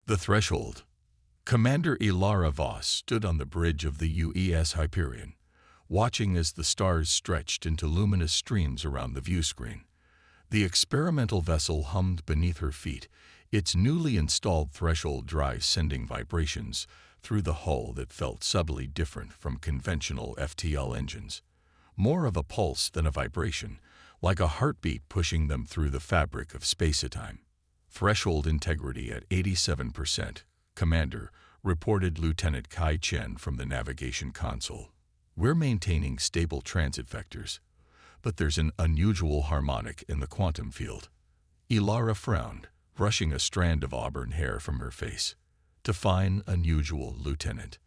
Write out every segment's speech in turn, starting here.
The threshold. Commander Ilara Voss stood on the bridge of the UES Hyperion, watching as the stars stretched into luminous streams around the viewscreen. The experimental vessel hummed beneath her feet, its newly installed threshold drive sending vibrations through the hull that felt subtly different from conventional FTL engines. More of a pulse than a vibration, like a heartbeat pushing them through the fabric of space-time. Threshold integrity at 87%, Commander, reported Lieutenant Kai Chen from the navigation console. We're maintaining stable transit vectors, but there's an unusual harmonic in the quantum field. Ilara frowned, brushing a strand of auburn hair from her face. Define unusual, Lieutenant.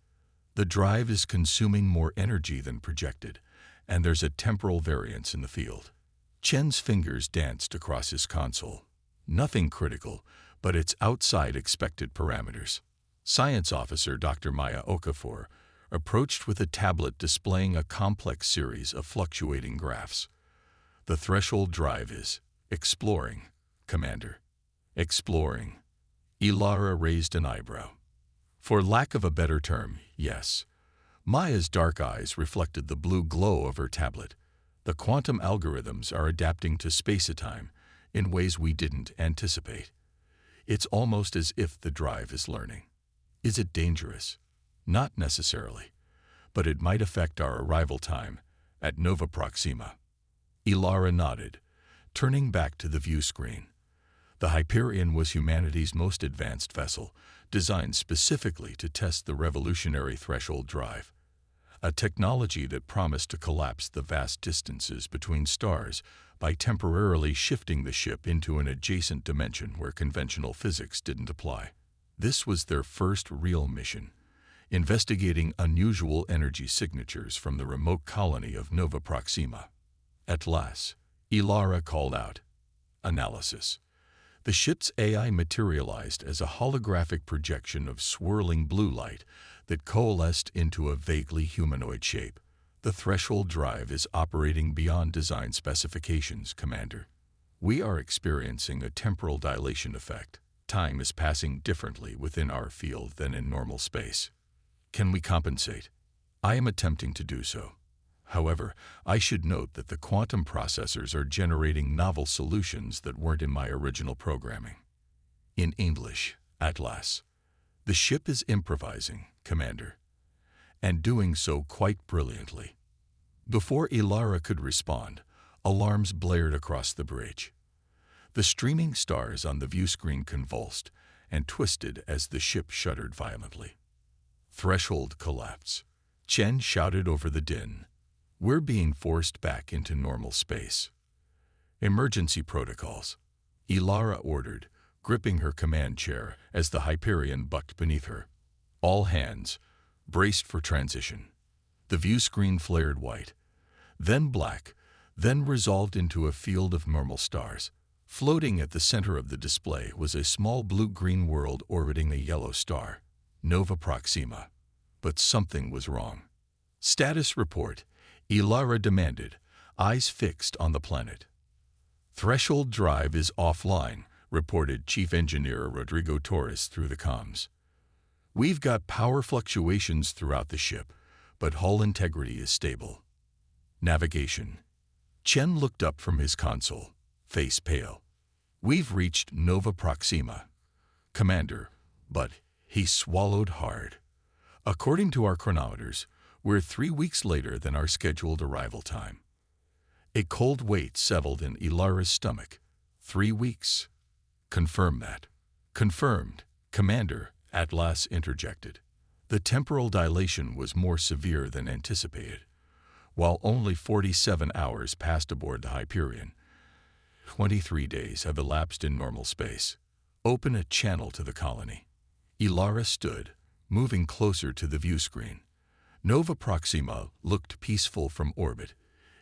The drive is consuming more energy than projected, and there's a temporal variance in the field. Chen's fingers danced across his console. Nothing critical, but it's outside expected parameters. Science Officer Dr. Maya Okafor approached with a tablet displaying a complex series of fluctuating graphs. The threshold drive is exploring, Commander. Exploring. Ilara raised an eyebrow. For lack of a better term, yes. Maya's dark eyes reflected the blue glow of her tablet. The quantum algorithms are adapting to space-time in ways we didn't anticipate. It's almost as if the drive is learning. Is it dangerous? Not necessarily, but it might affect our arrival time at Nova Proxima. Ilara nodded, turning back to the view screen. The Hyperion was humanity's most advanced vessel, designed specifically to test the revolutionary threshold drive, a technology that promised to collapse the vast distances between stars by temporarily shifting the ship into an adjacent dimension where conventional physics didn't apply. This was their first real mission, investigating unusual energy signatures from the remote colony of Nova Proxima. At last, Ilara called out, "Analysis." The ship's AI materialized as a holographic projection of swirling blue light that coalesced into a vaguely humanoid shape. The threshold drive is operating beyond design specifications, Commander. We are experiencing a temporal dilation effect. Time is passing differently within our field than in normal space. Can we compensate? I am attempting to do so. However, I should note that the quantum processors are generating novel solutions that weren't in my original programming. In English, Atlas. The ship is improvising, Commander, and doing so quite brilliantly. Before Ilara could respond, alarms blared across the bridge. The streaming stars on the viewscreen convulsed and twisted as the ship shuddered violently. Threshold collapse. Chen shouted over the din. We're being forced back into normal space. Emergency protocols. Ilara ordered, gripping her command chair as the Hyperion bucked beneath her. All hands, braced for transition. The viewscreen flared white, then black, then resolved into a field of normal stars. Floating at the center of the display was a small blue-green world orbiting a yellow star, Nova Proxima. But something was wrong. Status report, Ilara demanded, eyes fixed on the planet. Threshold drive is offline, reported Chief Engineer Rodrigo Torres through the comms. We've got power fluctuations throughout the ship, but hull integrity is stable. Navigation. Chen looked up from his console, face pale. We've reached Nova Proxima, Commander, but he swallowed hard. According to our chronometers, we're 3 weeks later than our scheduled arrival time. A cold weight settled in Ilara's stomach. 3 weeks. Confirm that. Confirmed, Commander, Atlas interjected. The temporal dilation was more severe than anticipated. While only 47 hours passed aboard the Hyperion, 23 days have elapsed in normal space. Open a channel to the colony. Ilara stood, moving closer to the viewscreen. Nova Proxima looked peaceful from orbit,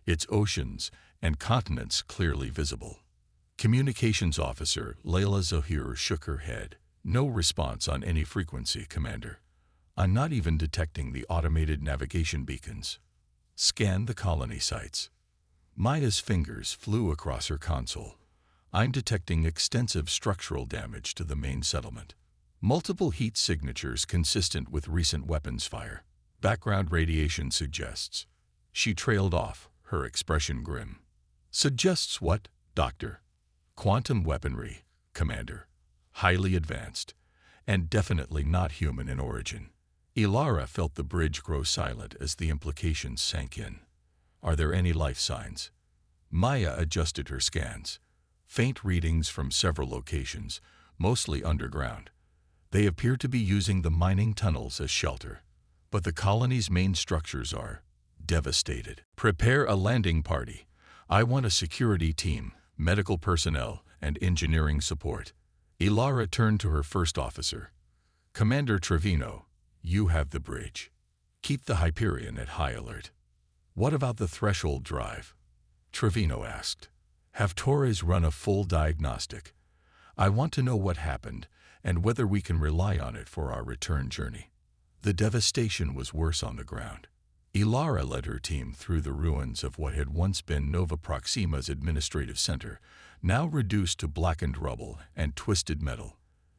its oceans and continents clearly visible. Communications Officer Layla Zohir shook her head. No response on any frequency, Commander. I'm not even detecting the automated navigation beacons. Scan the colony sites. Maya's fingers flew across her console. I'm detecting extensive structural damage to the main settlement. Multiple heat signatures consistent with recent weapons fire. Background radiation suggests. She trailed off, her expression grim. Suggests what, Doctor? Quantum weaponry, Commander. Highly advanced, and definitely not human in origin. Ilara felt the bridge grow silent as the implications sank in. Are there any life signs? Maya adjusted her scans. Faint readings from several locations, mostly underground. They appear to be using the mining tunnels as shelter. But the colony's main structures are devastated. Prepare a landing party. I want a security team, medical personnel, and engineering support. Ilara turned to her first officer. Commander Trevino, you have the bridge. Keep the Hyperion at high alert. What about the threshold drive? Trevino asked. Have Torres run a full diagnostic. I want to know what happened and whether we can rely on it for our return journey. The devastation was worse on the ground. Ilara led her team through the ruins of what had once been Nova Proxima's administrative center, now reduced to blackened rubble and twisted metal.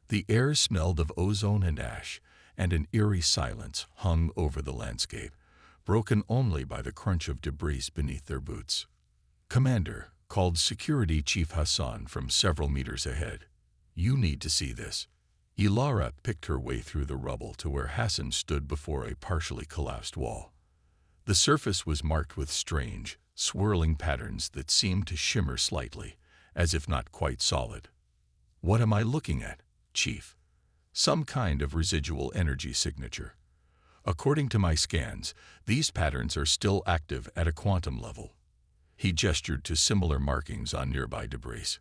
The air smelled of ozone and ash, and an eerie silence hung over the landscape, broken only by the crunch of debris beneath their boots. Commander, called Security Chief Hassan from several meters ahead. You need to see this. Ilara picked her way through the rubble to where Hassan stood before a partially collapsed wall. The surface was marked with strange, swirling patterns that seemed to shimmer slightly, as if not quite solid. What am I looking at, Chief? Some kind of residual energy signature. According to my scans, these patterns are still active at a quantum level. He gestured to similar markings on nearby debris.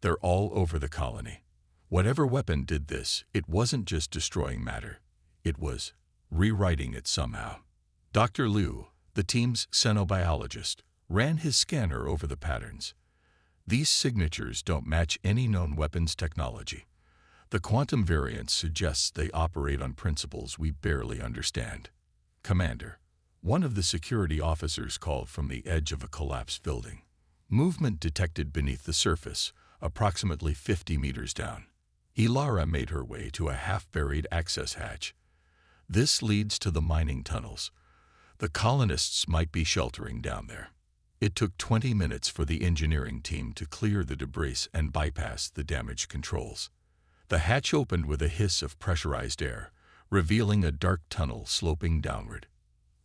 They're all over the colony. Whatever weapon did this, it wasn't just destroying matter. It was rewriting it somehow. Dr. Liu, the team's xenobiologist, ran his scanner over the patterns. These signatures don't match any known weapons technology. The quantum variance suggests they operate on principles we barely understand. Commander, one of the security officers called from the edge of a collapsed building. Movement detected beneath the surface, approximately 50 meters down. Ilara made her way to a half-buried access hatch. This leads to the mining tunnels. The colonists might be sheltering down there. It took 20 minutes for the engineering team to clear the debris and bypass the damaged controls. The hatch opened with a hiss of pressurized air, revealing a dark tunnel sloping downward.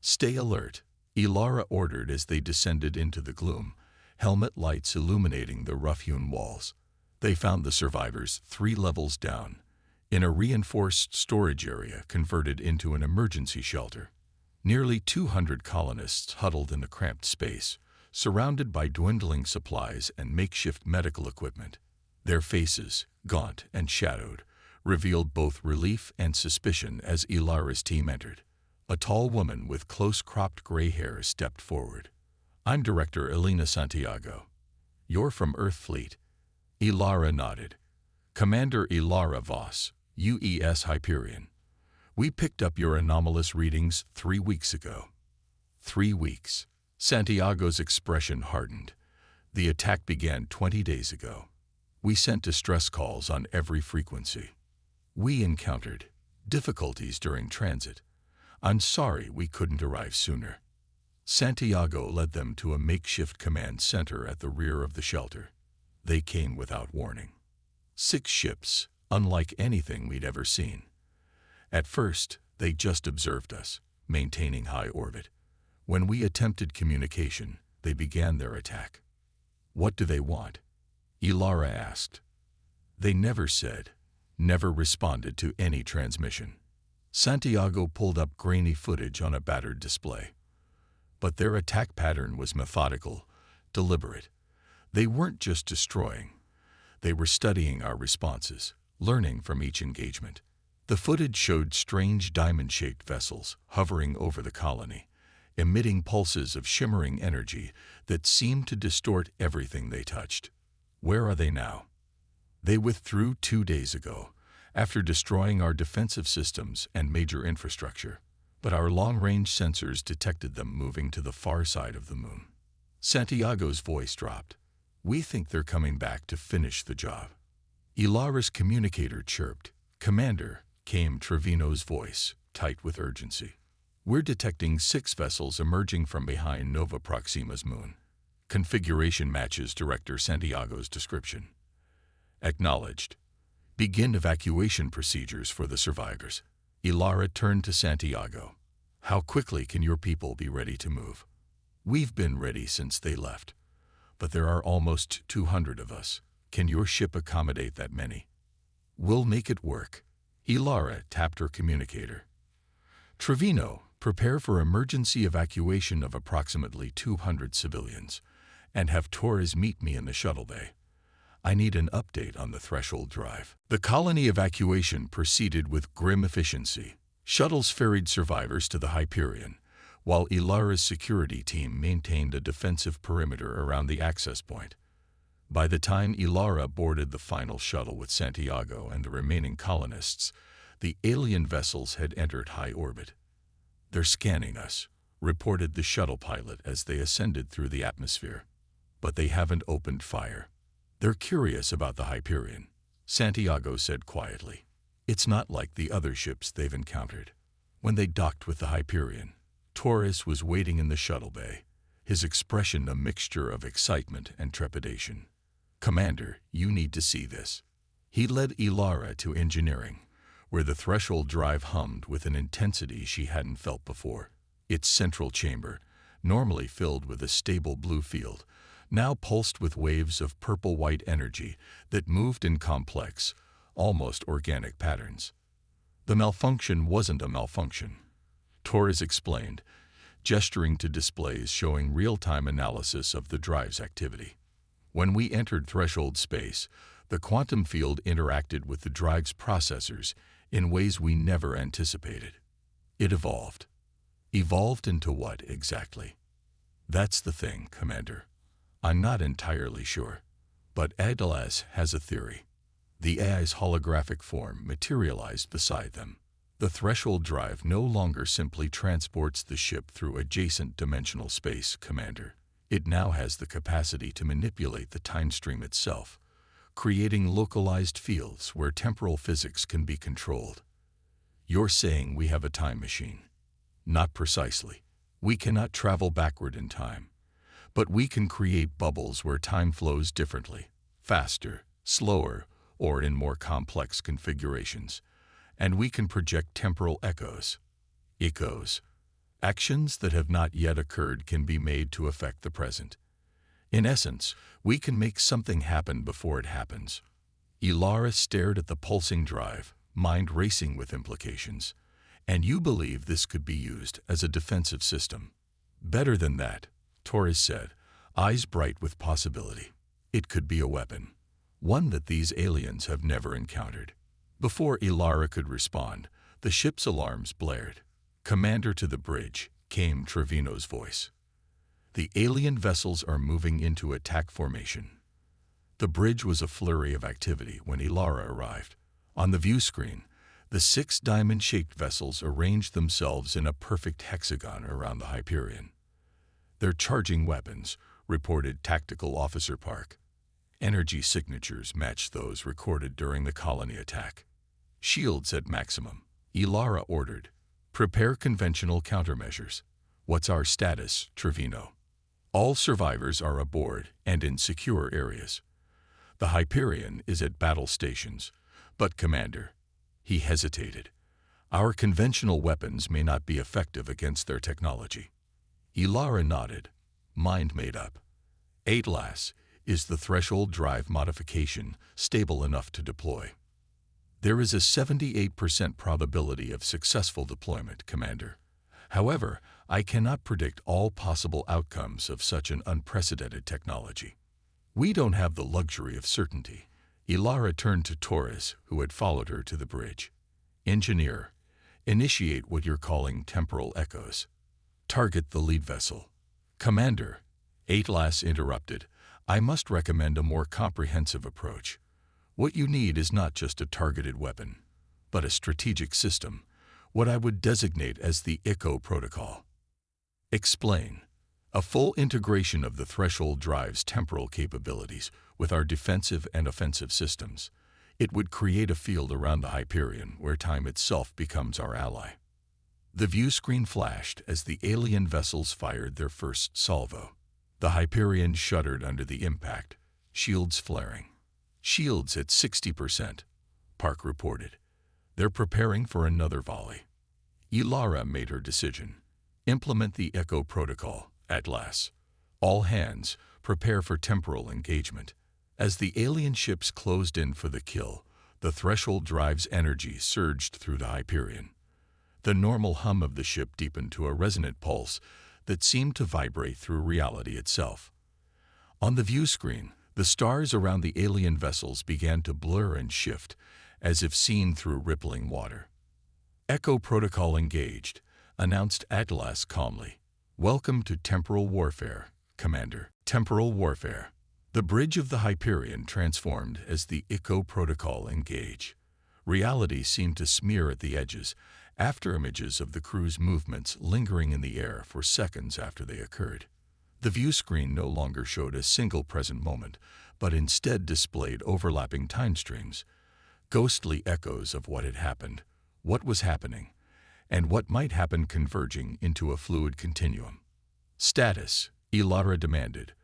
Stay alert, Ilara ordered as they descended into the gloom, helmet lights illuminating the rough-hewn walls. They found the survivors 3 levels down, in a reinforced storage area converted into an emergency shelter. Nearly 200 colonists huddled in the cramped space, surrounded by dwindling supplies and makeshift medical equipment. Their faces, gaunt and shadowed, revealed both relief and suspicion as Ilara's team entered. A tall woman with close-cropped gray hair stepped forward. I'm Director Elena Santiago. You're from Earth Fleet. Ilara nodded. Commander Ilara Voss, UES Hyperion. We picked up your anomalous readings 3 weeks ago. 3 weeks. Santiago's expression hardened. The attack began 20 days ago. We sent distress calls on every frequency. We encountered difficulties during transit. I'm sorry we couldn't arrive sooner. Santiago led them to a makeshift command center at the rear of the shelter. They came without warning. 6 ships, unlike anything we'd ever seen. At first, they just observed us, maintaining high orbit. When we attempted communication, they began their attack. What do they want? Ilara asked. They never said, never responded to any transmission. Santiago pulled up grainy footage on a battered display. But their attack pattern was methodical, deliberate. They weren't just destroying. They were studying our responses, learning from each engagement. The footage showed strange diamond-shaped vessels hovering over the colony, emitting pulses of shimmering energy that seemed to distort everything they touched. Where are they now? They withdrew 2 days ago, after destroying our defensive systems and major infrastructure, but our long-range sensors detected them moving to the far side of the moon. Santiago's voice dropped. We think they're coming back to finish the job. Ilara's communicator chirped, "Commander," came Trevino's voice, tight with urgency. "We're detecting 6 vessels emerging from behind Nova Proxima's moon. Configuration matches Director Santiago's description." "Acknowledged. Begin evacuation procedures for the survivors." Ilara turned to Santiago. "How quickly can your people be ready to move?" "We've been ready since they left, but there are almost 200 of us. Can your ship accommodate that many?" "We'll make it work." Ilara tapped her communicator. "Trevino, prepare for emergency evacuation of approximately 200 civilians, and have Torres meet me in the shuttle bay. I need an update on the threshold drive." The colony evacuation proceeded with grim efficiency. Shuttles ferried survivors to the Hyperion, while Ilara's security team maintained a defensive perimeter around the access point. By the time Ilara boarded the final shuttle with Santiago and the remaining colonists, the alien vessels had entered high orbit. "They're scanning us," reported the shuttle pilot as they ascended through the atmosphere. "But they haven't opened fire. They're curious about the Hyperion," Santiago said quietly. "It's not like the other ships they've encountered." When they docked with the Hyperion, Torres was waiting in the shuttle bay, his expression a mixture of excitement and trepidation. "Commander, you need to see this." He led Ilara to engineering, where the threshold drive hummed with an intensity she hadn't felt before. Its central chamber, normally filled with a stable blue field, now pulsed with waves of purple-white energy that moved in complex, almost organic patterns. The malfunction wasn't a malfunction, Torres explained, gesturing to displays showing real-time analysis of the drive's activity. "When we entered threshold space, the quantum field interacted with the drive's processors in ways we never anticipated. It evolved." "Evolved into what exactly?" "That's the thing, Commander. I'm not entirely sure, but Atlas has a theory." The AI's holographic form materialized beside them. "The threshold drive no longer simply transports the ship through adjacent dimensional space, Commander. It now has the capacity to manipulate the time stream itself, creating localized fields where temporal physics can be controlled." "You're saying we have a time machine?" "Not precisely. We cannot travel backward in time. But we can create bubbles where time flows differently, faster, slower, or in more complex configurations. And we can project temporal echoes." "Echoes?" "Actions that have not yet occurred can be made to affect the present. In essence, we can make something happen before it happens." Ilara stared at the pulsing drive, mind racing with implications. "And you believe this could be used as a defensive system?" "Better than that," Torres said, eyes bright with possibility. "It could be a weapon, one that these aliens have never encountered." Before Ilara could respond, the ship's alarms blared. "Commander, to the bridge," came Trevino's voice. "The alien vessels are moving into attack formation." The bridge was a flurry of activity when Ilara arrived. On the view screen, the 6 diamond-shaped vessels arranged themselves in a perfect hexagon around the Hyperion. "They're charging weapons," reported Tactical Officer Park. Energy signatures matched those recorded during the colony attack. "Shields at maximum," Ilara ordered. "Prepare conventional countermeasures." "What's our status, Trevino?" "All survivors are aboard and in secure areas. The Hyperion is at battle stations, but Commander," he hesitated, "our conventional weapons may not be effective against their technology." Ilara nodded, mind made up. "Atlas, is the threshold drive modification stable enough to deploy?" "There is a 78% probability of successful deployment, Commander. However, I cannot predict all possible outcomes of such an unprecedented technology." "We don't have the luxury of certainty." Ilara turned to Torres, who had followed her to the bridge. "Engineer, initiate what you're calling temporal echoes. Target the lead vessel." "Commander," Atlas interrupted, "I must recommend a more comprehensive approach. What you need is not just a targeted weapon, but a strategic system, what I would designate as the Echo Protocol." "Explain." "A full integration of the threshold drive's temporal capabilities with our defensive and offensive systems. It would create a field around the Hyperion where time itself becomes our ally. The view screen flashed as the alien vessels fired their first salvo. The Hyperion shuddered under the impact, shields flaring. Shields at 60%, Park reported. They're preparing for another volley. Ilara made her decision. Implement the Echo Protocol, Atlas. All hands, prepare for temporal engagement. As the alien ships closed in for the kill, the threshold drive's energy surged through the Hyperion. The normal hum of the ship deepened to a resonant pulse that seemed to vibrate through reality itself. On the view screen, the stars around the alien vessels began to blur and shift, as if seen through rippling water. Echo Protocol engaged, announced Atlas calmly. Welcome to temporal warfare, Commander. Temporal warfare. The bridge of the Hyperion transformed as the Echo Protocol engaged. Reality seemed to smear at the edges, afterimages of the crew's movements lingering in the air for seconds after they occurred. The view screen no longer showed a single present moment, but instead displayed overlapping time streams, ghostly echoes of what had happened, what was happening, and what might happen converging into a fluid continuum. Status, Ilara demanded,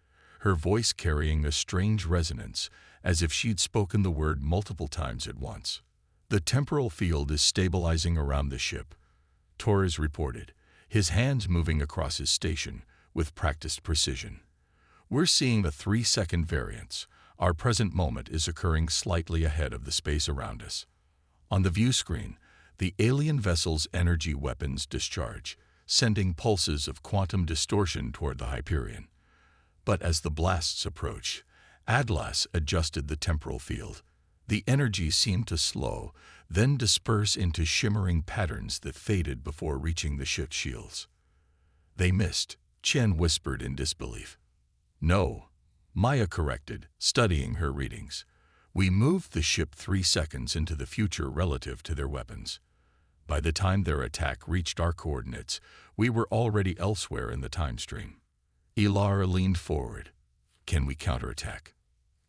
her voice carrying a strange resonance, as if she'd spoken the word multiple times at once. The temporal field is stabilizing around the ship, Torres reported, his hands moving across his station with practiced precision. We're seeing a 3-second variance. Our present moment is occurring slightly ahead of the space around us. On the view screen, the alien vessel's energy weapons discharge, sending pulses of quantum distortion toward the Hyperion. But as the blasts approach, Atlas adjusted the temporal field. The energy seemed to slow, then disperse into shimmering patterns that faded before reaching the ship's shields. They missed, Chen whispered in disbelief. No, Maya corrected, studying her readings. We moved the ship 3 seconds into the future relative to their weapons. By the time their attack reached our coordinates, we were already elsewhere in the time stream. Ilara leaned forward. Can we counterattack?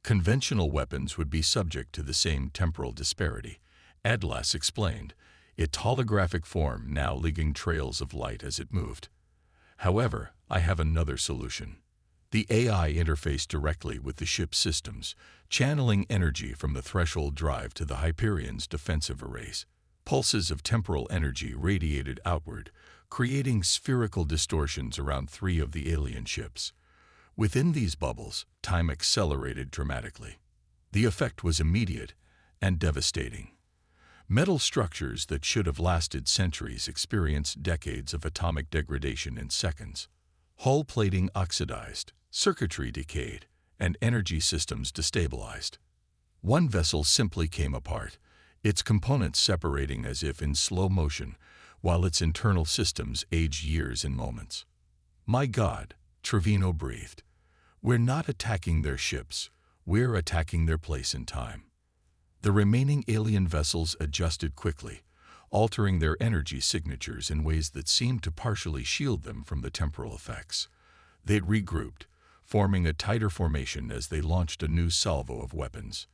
Conventional weapons would be subject to the same temporal disparity, Atlas explained, its holographic form now leaving trails of light as it moved. However, I have another solution. The AI interfaced directly with the ship's systems, channeling energy from the threshold drive to the Hyperion's defensive arrays. Pulses of temporal energy radiated outward, creating spherical distortions around 3 of the alien ships. Within these bubbles, time accelerated dramatically. The effect was immediate and devastating. Metal structures that should have lasted centuries experienced decades of atomic degradation in seconds. Hull plating oxidized, circuitry decayed, and energy systems destabilized. One vessel simply came apart, its components separating as if in slow motion, while its internal systems aged years in moments. My God, Trevino breathed. We're not attacking their ships, we're attacking their place in time. The remaining alien vessels adjusted quickly, altering their energy signatures in ways that seemed to partially shield them from the temporal effects. They'd regrouped, forming a tighter formation as they launched a new salvo of weapons.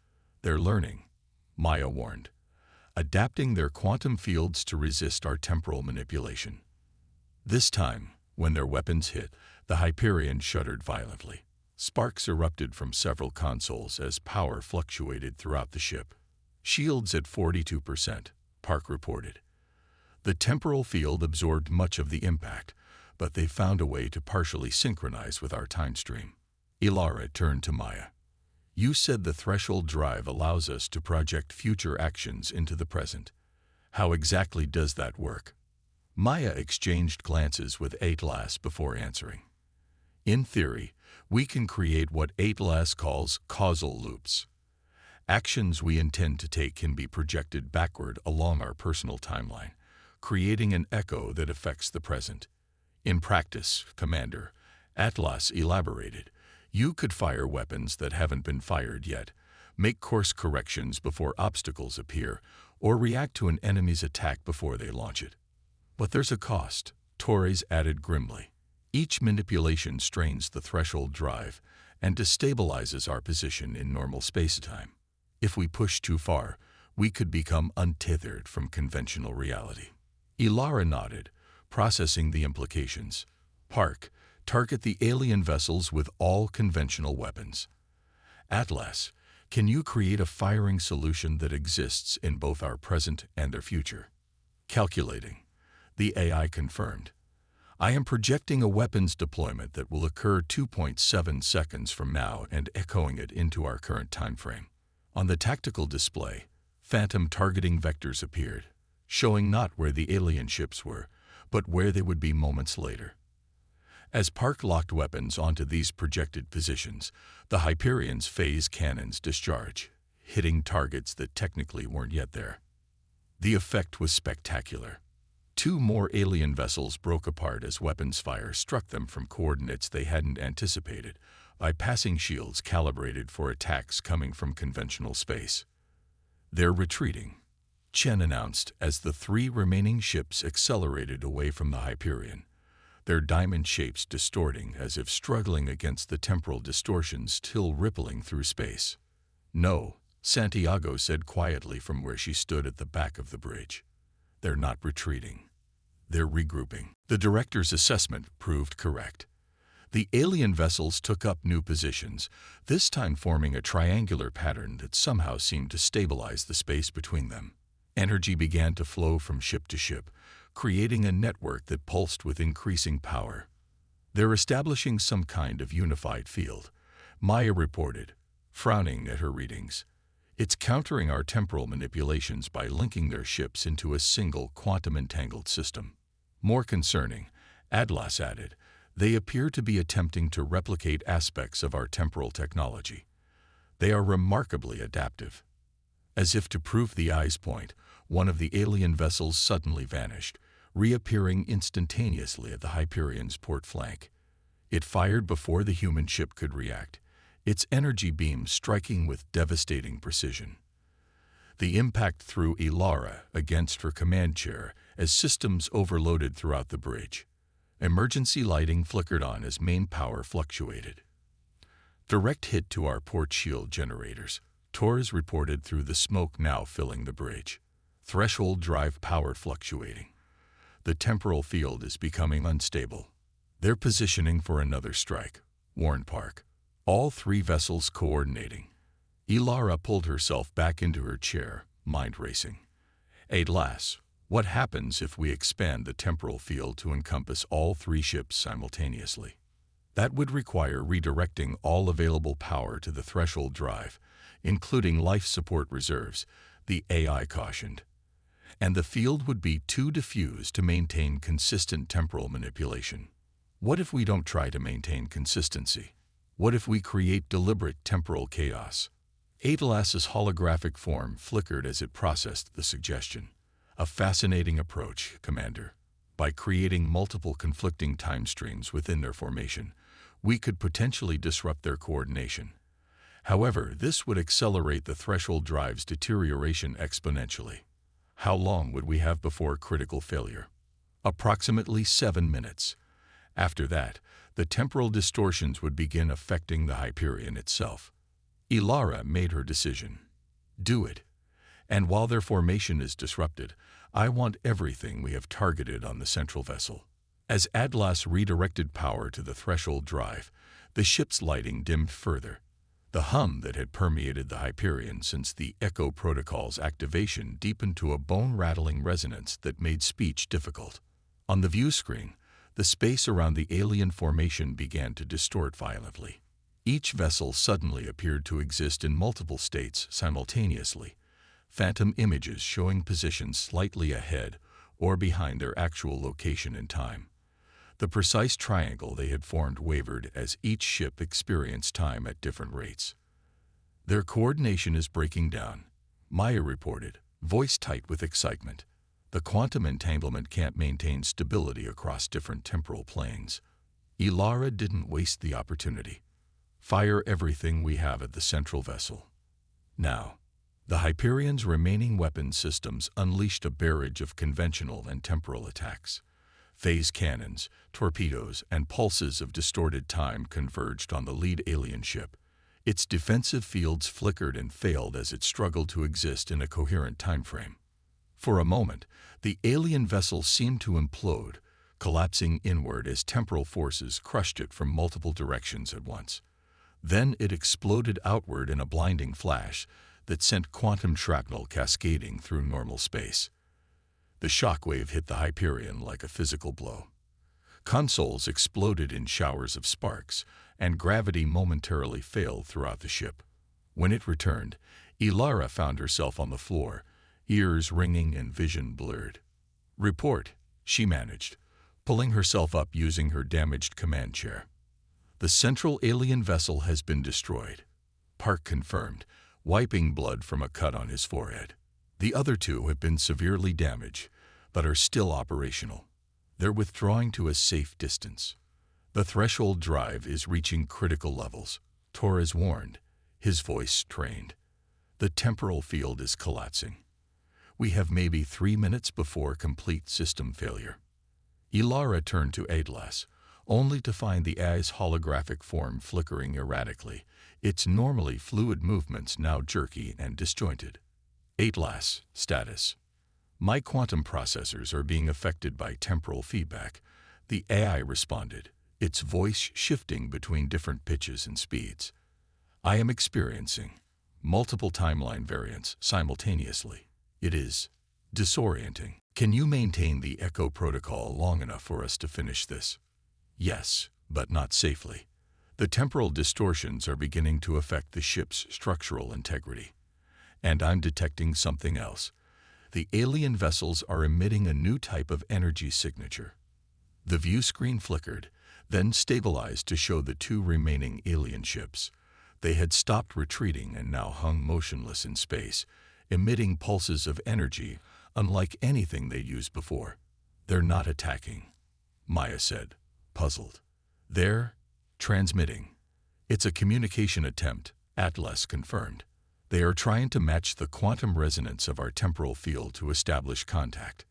They're learning, Maya warned, adapting their quantum fields to resist our temporal manipulation. This time, when their weapons hit, the Hyperion shuddered violently. Sparks erupted from several consoles as power fluctuated throughout the ship. Shields at 42%, Park reported. The temporal field absorbed much of the impact, but they found a way to partially synchronize with our time stream. Ilara turned to Maya. You said the threshold drive allows us to project future actions into the present. How exactly does that work? Maya exchanged glances with Atlas before answering. In theory, we can create what Atlas calls causal loops. Actions we intend to take can be projected backward along our personal timeline, creating an echo that affects the present. In practice, Commander, Atlas elaborated, you could fire weapons that haven't been fired yet, make course corrections before obstacles appear, or react to an enemy's attack before they launch it. But there's a cost, Torres added grimly. Each manipulation strains the threshold drive and destabilizes our position in normal spacetime. If we push too far, we could become untethered from conventional reality. Ilara nodded, processing the implications. Park, target the alien vessels with all conventional weapons. Atlas, can you create a firing solution that exists in both our present and their future? Calculating. The AI confirmed. I am projecting a weapons deployment that will occur 2.7 seconds from now and echoing it into our current time frame. On the tactical display, phantom targeting vectors appeared, showing not where the alien ships were, but where they would be moments later. As Park locked weapons onto these projected positions, the Hyperion's phase cannons discharge, hitting targets that technically weren't yet there. The effect was spectacular. 2 more alien vessels broke apart as weapons fire struck them from coordinates they hadn't anticipated, bypassing shields calibrated for attacks coming from conventional space. They're retreating, Chen announced as the 3 remaining ships accelerated away from the Hyperion, their diamond shapes distorting as if struggling against the temporal distortions still rippling through space. No, Santiago said quietly from where she stood at the back of the bridge. They're not retreating. They're regrouping. The director's assessment proved correct. The alien vessels took up new positions, this time forming a triangular pattern that somehow seemed to stabilize the space between them. Energy began to flow from ship to ship, creating a network that pulsed with increasing power. They're establishing some kind of unified field, Maya reported, frowning at her readings. It's countering our temporal manipulations by linking their ships into a single quantum-entangled system. More concerning, Atlas added, they appear to be attempting to replicate aspects of our temporal technology. They are remarkably adaptive. As if to prove the eye's point, one of the alien vessels suddenly vanished, reappearing instantaneously at the Hyperion's port flank. It fired before the human ship could react, its energy beam striking with devastating precision. The impact threw Ilara against her command chair as systems overloaded throughout the bridge. Emergency lighting flickered on as main power fluctuated. Direct hit to our port shield generators, Torres reported through the smoke now filling the bridge. Threshold drive power fluctuating. The temporal field is becoming unstable. They're positioning for another strike, warned Park. All 3 vessels coordinating. Ilara pulled herself back into her chair, mind racing. Atlas, what happens if we expand the temporal field to encompass all 3 ships simultaneously? That would require redirecting all available power to the threshold drive, including life support reserves, the AI cautioned. And the field would be too diffused to maintain consistent temporal manipulation. What if we don't try to maintain consistency? What if we create deliberate temporal chaos? Atlas's holographic form flickered as it processed the suggestion. A fascinating approach, Commander. By creating multiple conflicting time streams within their formation, we could potentially disrupt their coordination. However, this would accelerate the threshold drive's deterioration exponentially. How long would we have before critical failure? Approximately 7 minutes. After that, the temporal distortions would begin affecting the Hyperion itself. Ilara made her decision. Do it. And while their formation is disrupted, I want everything we have targeted on the central vessel. As Atlas redirected power to the threshold drive, the ship's lighting dimmed further. The hum that had permeated the Hyperion since the Echo Protocol's activation deepened to a bone-rattling resonance that made speech difficult. On the view screen, the space around the alien formation began to distort violently. Each vessel suddenly appeared to exist in multiple states simultaneously, phantom images showing positions slightly ahead or behind their actual location in time. The precise triangle they had formed wavered as each ship experienced time at different rates. Their coordination is breaking down, Maya reported, voice tight with excitement. The quantum entanglement can't maintain stability across different temporal planes. Ilara didn't waste the opportunity. Fire everything we have at the central vessel. Now, the Hyperion's remaining weapon systems unleashed a barrage of conventional and temporal attacks. Phase cannons, torpedoes, and pulses of distorted time converged on the lead alien ship, Its defensive fields flickered and failed as it struggled to exist in a coherent time frame. For a moment, the alien vessel seemed to implode, collapsing inward as temporal forces crushed it from multiple directions at once. Then it exploded outward in a blinding flash that sent quantum shrapnel cascading through normal space. The shockwave hit the Hyperion like a physical blow. Consoles exploded in showers of sparks, and gravity momentarily failed throughout the ship. When it returned, Ilara found herself on the floor, ears ringing and vision blurred. "Report," she managed, pulling herself up using her damaged command chair. "The central alien vessel has been destroyed," Park confirmed, wiping blood from a cut on his forehead. "The other two have been severely damaged, but are still operational. They're withdrawing to a safe distance. The threshold drive is reaching critical levels," Torres warned, his voice strained. "The temporal field is collapsing. We have maybe 3 minutes before complete system failure." Ilara turned to Atlas, only to find the AI's holographic form flickering erratically, its normally fluid movements now jerky and disjointed. "Atlas, status. My quantum processors are being affected by temporal feedback," the AI responded, its voice shifting between different pitches and speeds. "I am experiencing multiple timeline variants simultaneously. It is disorienting. Can you maintain the echo protocol long enough for us to finish this?" "Yes, but not safely. The temporal distortions are beginning to affect the ship's structural integrity. And I'm detecting something else. The alien vessels are emitting a new type of energy signature." The view screen flickered, then stabilized to show the 2 remaining alien ships. They had stopped retreating and now hung motionless in space, emitting pulses of energy unlike anything they'd used before. "They're not attacking," Maya said, puzzled. "They're transmitting." "It's a communication attempt," Atlas confirmed. "They are trying to match the quantum resonance of our temporal field to establish contact."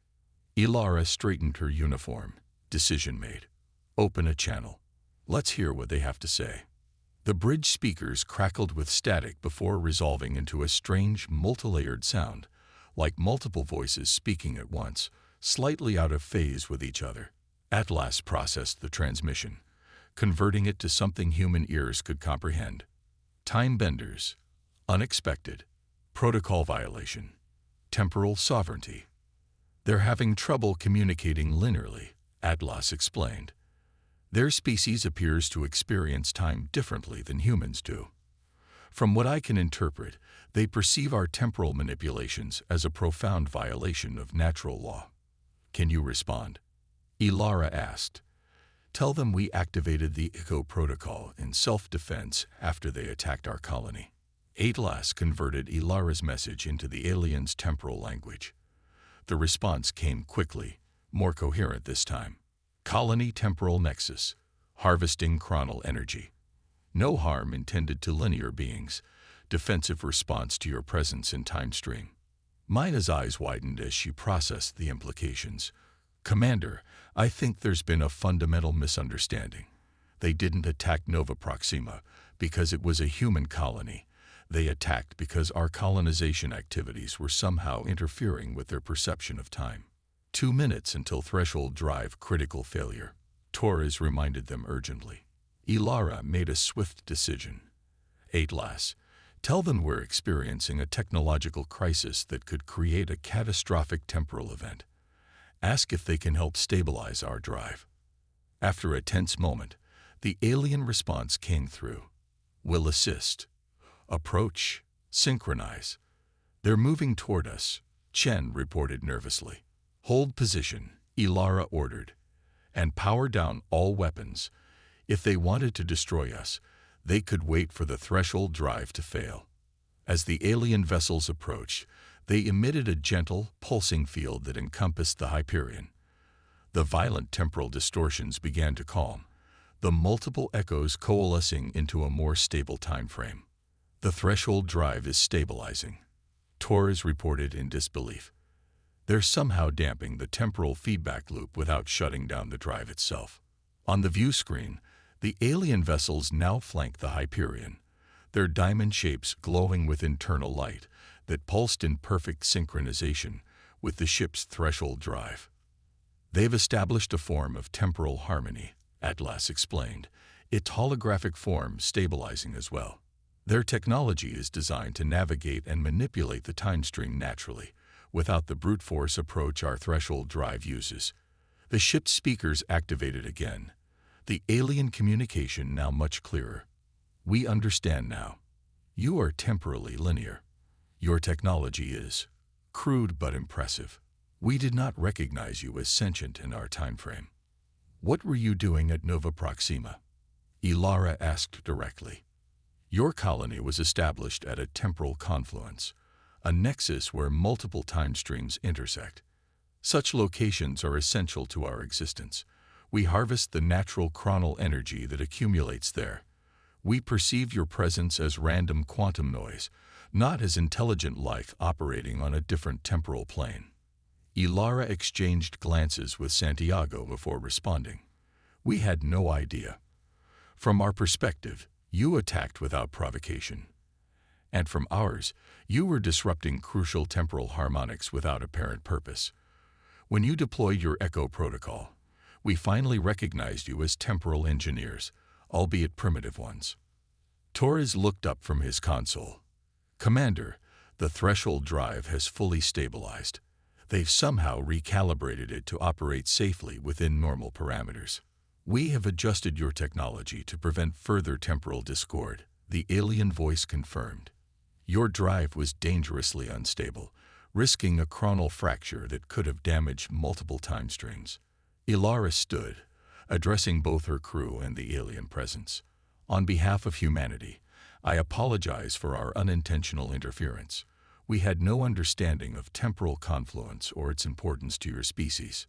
Ilara straightened her uniform. Decision made. "Open a channel. Let's hear what they have to say." The bridge speakers crackled with static before resolving into a strange, multilayered sound, like multiple voices speaking at once, slightly out of phase with each other. Atlas processed the transmission, converting it to something human ears could comprehend. "Time benders. Unexpected. Protocol violation. Temporal sovereignty. They're having trouble communicating linearly," Atlas explained. "Their species appears to experience time differently than humans do. From what I can interpret, they perceive our temporal manipulations as a profound violation of natural law." "Can you respond?" Ilara asked. "Tell them we activated the echo protocol in self-defense after they attacked our colony." Atlas converted Ilara's message into the aliens' temporal language. The response came quickly, more coherent this time. "Colony temporal nexus. Harvesting chronal energy. No harm intended to linear beings. Defensive response to your presence in time stream." Maya's eyes widened as she processed the implications. "Commander, I think there's been a fundamental misunderstanding. They didn't attack Nova Proxima because it was a human colony. They attacked because our colonization activities were somehow interfering with their perception of time. 2 minutes until threshold drive critical failure," Torres reminded them urgently. Ilara made a swift decision. "Atlas, tell them we're experiencing a technological crisis that could create a catastrophic temporal event. Ask if they can help stabilize our drive." After a tense moment, the alien response came through. "Will assist. Approach. Synchronize." "They're moving toward us," Chen reported nervously. "Hold position," Ilara ordered, "and power down all weapons. If they wanted to destroy us, they could wait for the threshold drive to fail." As the alien vessels approached, they emitted a gentle, pulsing field that encompassed the Hyperion. The violent temporal distortions began to calm, the multiple echoes coalescing into a more stable time frame. "The threshold drive is stabilizing," Torres reported in disbelief. "They're somehow damping the temporal feedback loop without shutting down the drive itself." On the view screen, the alien vessels now flanked the Hyperion, their diamond shapes glowing with internal light that pulsed in perfect synchronization with the ship's threshold drive. They've established a form of temporal harmony, Atlas explained, its holographic form stabilizing as well. Their technology is designed to navigate and manipulate the time stream naturally, without the brute force approach our threshold drive uses. The ship's speakers activated again, the alien communication now much clearer. We understand now. You are temporally linear. Your technology is crude but impressive. We did not recognize you as sentient in our time frame. What were you doing at Nova Proxima? Ilara asked directly. Your colony was established at a temporal confluence, a nexus where multiple time streams intersect. Such locations are essential to our existence. We harvest the natural chronal energy that accumulates there. We perceive your presence as random quantum noise, not as intelligent life operating on a different temporal plane. Ilara exchanged glances with Santiago before responding. We had no idea. From our perspective, you attacked without provocation. And from ours, you were disrupting crucial temporal harmonics without apparent purpose. When you deployed your Echo protocol, we finally recognized you as temporal engineers, albeit primitive ones. Torres looked up from his console. Commander, the threshold drive has fully stabilized. They've somehow recalibrated it to operate safely within normal parameters. We have adjusted your technology to prevent further temporal discord, the alien voice confirmed. Your drive was dangerously unstable, risking a chronal fracture that could have damaged multiple time streams. Ilara stood, addressing both her crew and the alien presence. On behalf of humanity, I apologize for our unintentional interference. We had no understanding of temporal confluence or its importance to your species.